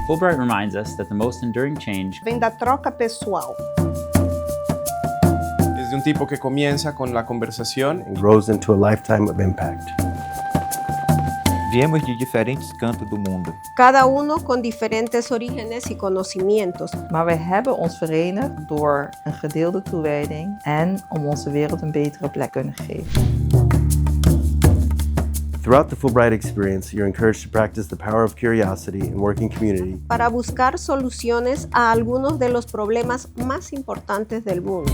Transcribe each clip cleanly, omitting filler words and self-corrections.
Fulbright reminds us that the most enduring change vem da troca pessoal. Es de un tipo que comienza con la conversación and grows into a lifetime of impact. Viemos de diferentes kanten do mundo. Cada uno con diferentes orígenes y conocimientos. Maar we hebben ons verenigd door een gedeelde toewijding en om onze wereld een betere plek kunnen geven. Throughout the Fulbright experience, you're encouraged to practice the power of curiosity and work in community. Para buscar soluciones a algunos de los problemas más importantes del mundo.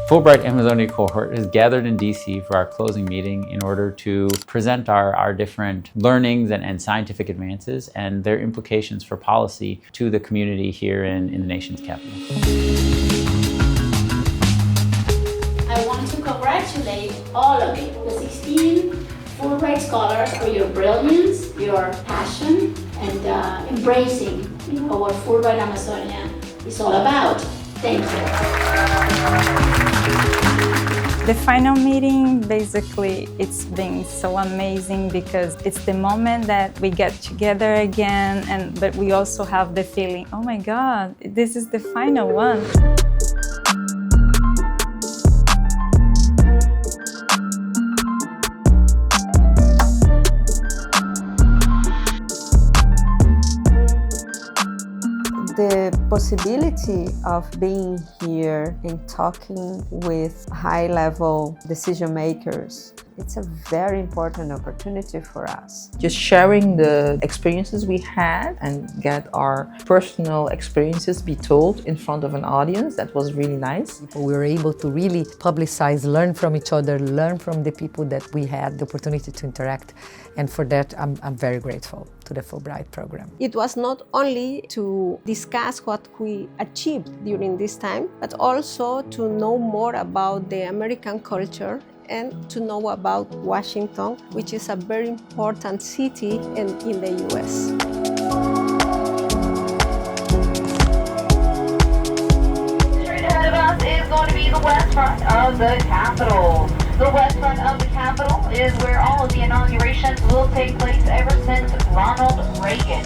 Fulbright Amazonia cohort is gathered in DC for our closing meeting in order to present our different learnings and scientific advances and their implications for policy to the community here in the nation's capital. I want to congratulate all of you, the 16 Fulbright scholars, for your brilliance, your passion, and embracing what Fulbright Amazonia is all about. Thank you. The final meeting, basically, it's been so amazing because it's the moment that we get together again, but we also have the feeling, oh my God, this is the final one. The possibility of being here and talking with high-level decision makers, it's a very important opportunity for us. Just sharing the experiences we had and get our personal experiences be told in front of an audience, that was really nice. We were able to really publicize, learn from each other, learn from the people that we had the opportunity to interact. And for that, I'm very grateful to the Fulbright program. It was not only to discuss what we achieved during this time, but also to know more about the American culture and to know about Washington, which is a very important city in the US. Straight ahead of us is going to be the west front of the Capitol. The west front of the Capitol is where all of the inaugurations will take place ever since Ronald Reagan.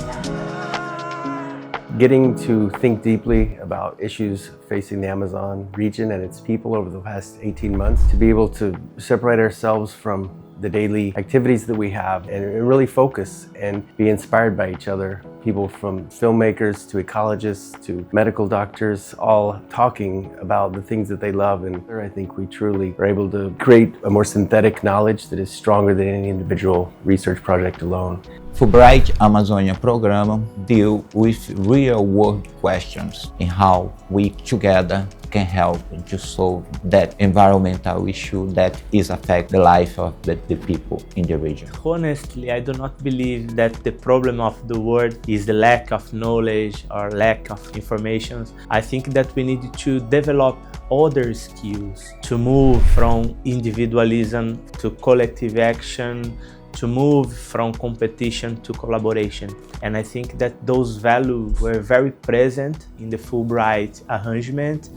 Getting to think deeply about issues facing the Amazon region and its people over the past 18 months, to be able to separate ourselves from the daily activities that we have and really focus and be inspired by each other. People from filmmakers to ecologists to medical doctors, all talking about the things that they love. And I think we truly are able to create a more synthetic knowledge that is stronger than any individual research project alone. Fulbright Amazonia program deal with real world questions in how we together can help to solve that environmental issue that is affect the life of the people in the region. Honestly, I do not believe that the problem of the world is the lack of knowledge or lack of information. I think that we need to develop other skills to move from individualism to collective action, to move from competition to collaboration. And I think that those values were very present in the Fulbright arrangement.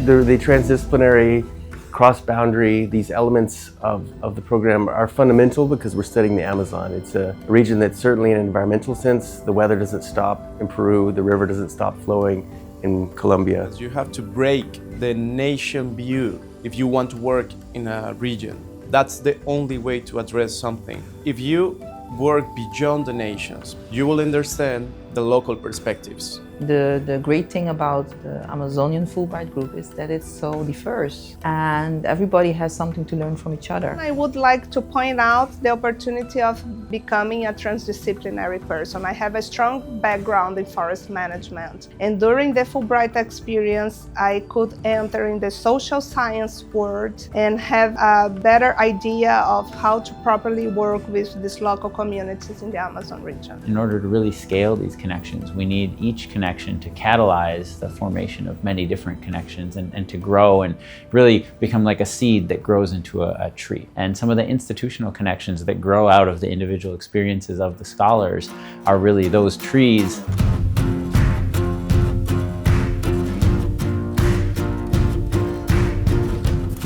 The transdisciplinary, cross-boundary, these elements of the program are fundamental because we're studying the Amazon. It's a region that certainly in an environmental sense, the weather doesn't stop in Peru, the river doesn't stop flowing in Colombia. You have to break the nation view if you want to work in a region. That's the only way to address something. If you work beyond the nations, you will understand the local perspectives. The great thing about the Amazonian Fulbright group is that it's so diverse and everybody has something to learn from each other. I would like to point out the opportunity of becoming a transdisciplinary person. I have a strong background in forest management, and during the Fulbright experience, I could enter in the social science world and have a better idea of how to properly work with these local communities in the Amazon region. In order to really scale these connections. We need each connection to catalyze the formation of many different connections and to grow and really become like a seed that grows into a tree. And some of the institutional connections that grow out of the individual experiences of the scholars are really those trees.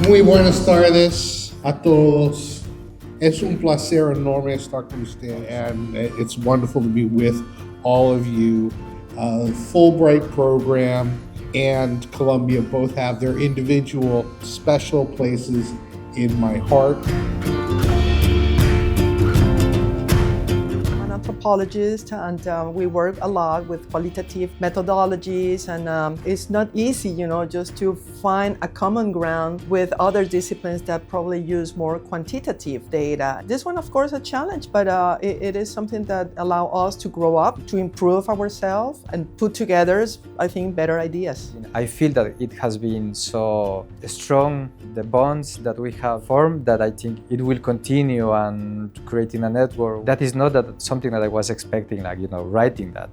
Muy buenas tardes a todos. Es un placer enorme estar con ustedes, and it's wonderful to be with all of you. Fulbright program and Columbia both have their individual special places in my heart. Anthropologist, and we work a lot with qualitative methodologies, and it's not easy, just to find a common ground with other disciplines that probably use more quantitative data. This one, of course, a challenge, but it is something that allows us to grow up, to improve ourselves, and put together, I think, better ideas. I feel that it has been so strong, the bonds that we have formed, that I think it will continue and creating a network. That is not something that I was expecting, writing that.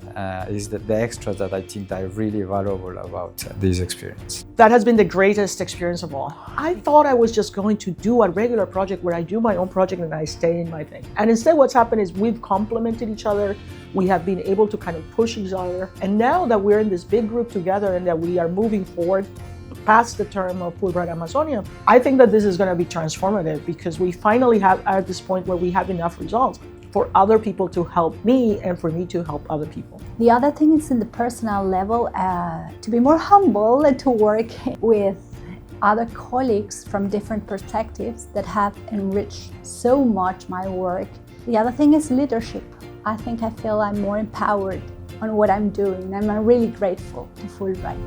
Is the extras that I think are really valuable about this experience. That has been the greatest experience of all. I thought I was just going to do a regular project where I do my own project and I stay in my thing. And instead what's happened is we've complemented each other. We have been able to kind of push each other. And now that we're in this big group together and that we are moving forward past the term of Fulbright Amazonia, I think that this is going to be transformative because we finally have at this point where we have enough results for other people to help me and for me to help other people. The other thing is in the personal level, to be more humble and to work with other colleagues from different perspectives that have enriched so much my work. The other thing is leadership. I think I feel I'm more empowered on what I'm doing, and I'm really grateful to Fulbright.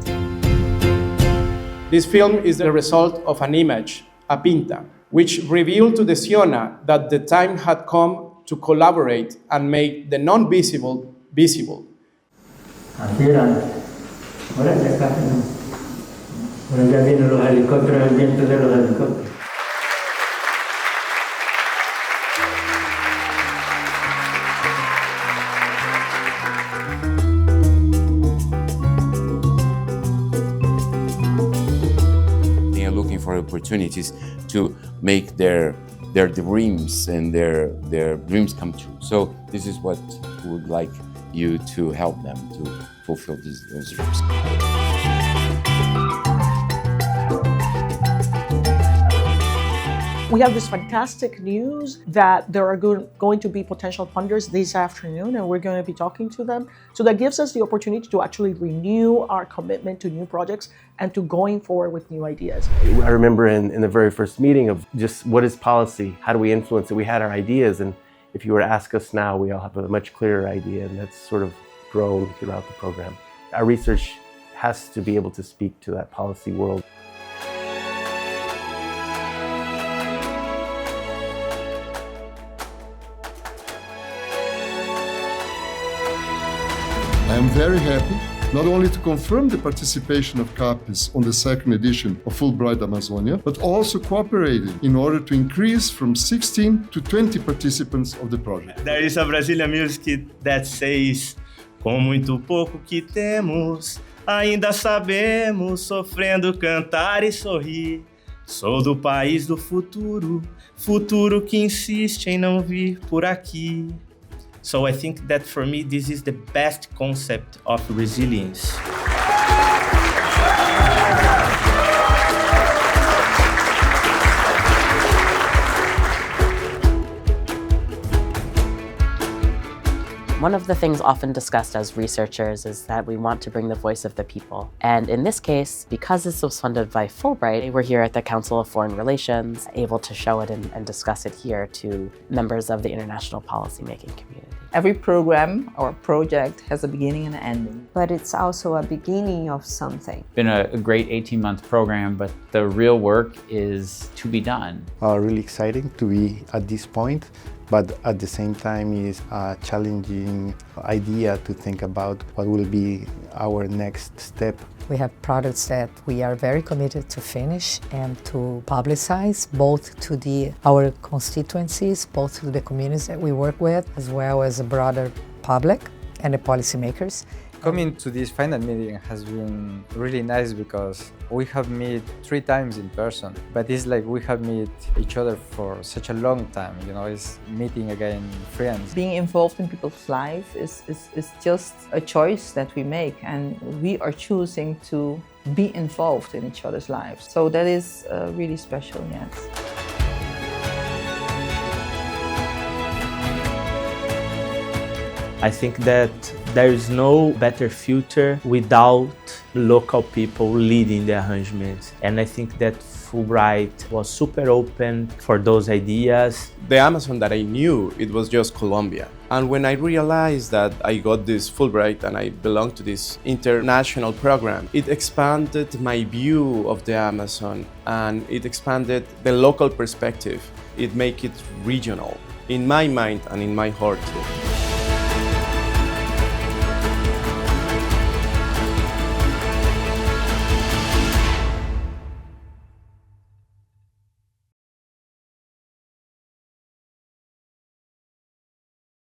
This film is the result of an image, a pinta, which revealed to the Siona that the time had come to collaborate and make the non-visible visible. Así era. Ahora ya casi no. Ahora ya vienen los helicópteros, el viento de los helicópteros. They are looking for opportunities to make their dreams and their dreams come true. So this is what we would like you to help them to fulfill those dreams. We have this fantastic news that there are going to be potential funders this afternoon, and we're going to be talking to them. So that gives us the opportunity to actually renew our commitment to new projects and to going forward with new ideas. I remember in the very first meeting of just what is policy, how do we influence it? We had our ideas, and if you were to ask us now, we all have a much clearer idea, and that's sort of grown throughout the program. Our research has to be able to speak to that policy world. I am very happy not only to confirm the participation of CAPES on the second edition of Fulbright Amazonia, but also cooperating in order to increase from 16 to 20 participants of the project. There is a Brazilian music that says, com muito pouco que temos, ainda sabemos, sofrendo, cantar e sorrir. Sou do país do futuro, futuro que insiste em não vir por aqui. So I think that for me, this is the best concept of resilience. One of the things often discussed as researchers is that we want to bring the voice of the people. And in this case, because this was funded by Fulbright, we're here at the Council of Foreign Relations, able to show it and discuss it here to members of the international policymaking community. Every program or project has a beginning and an ending. But it's also a beginning of something. It's been a great 18-month program, but the real work is to be done. Really exciting to be at this point, but at the same time is a challenging idea to think about what will be our next step. We have products that we are very committed to finish and to publicize, both to our constituencies, both to the communities that we work with, as well as a broader public. and the policymakers. Coming to this final meeting has been really nice because we have met 3 times in person, but it's like we have met each other for such a long time, you know, it's meeting again friends. Being involved in people's lives is just a choice that we make, and we are choosing to be involved in each other's lives. So that is really special, yes. I think that there is no better future without local people leading the arrangements. And I think that Fulbright was super open for those ideas. The Amazon that I knew, it was just Colombia. And when I realized that I got this Fulbright and I belong to this international program, it expanded my view of the Amazon and it expanded the local perspective. It made it regional, in my mind and in my heart too.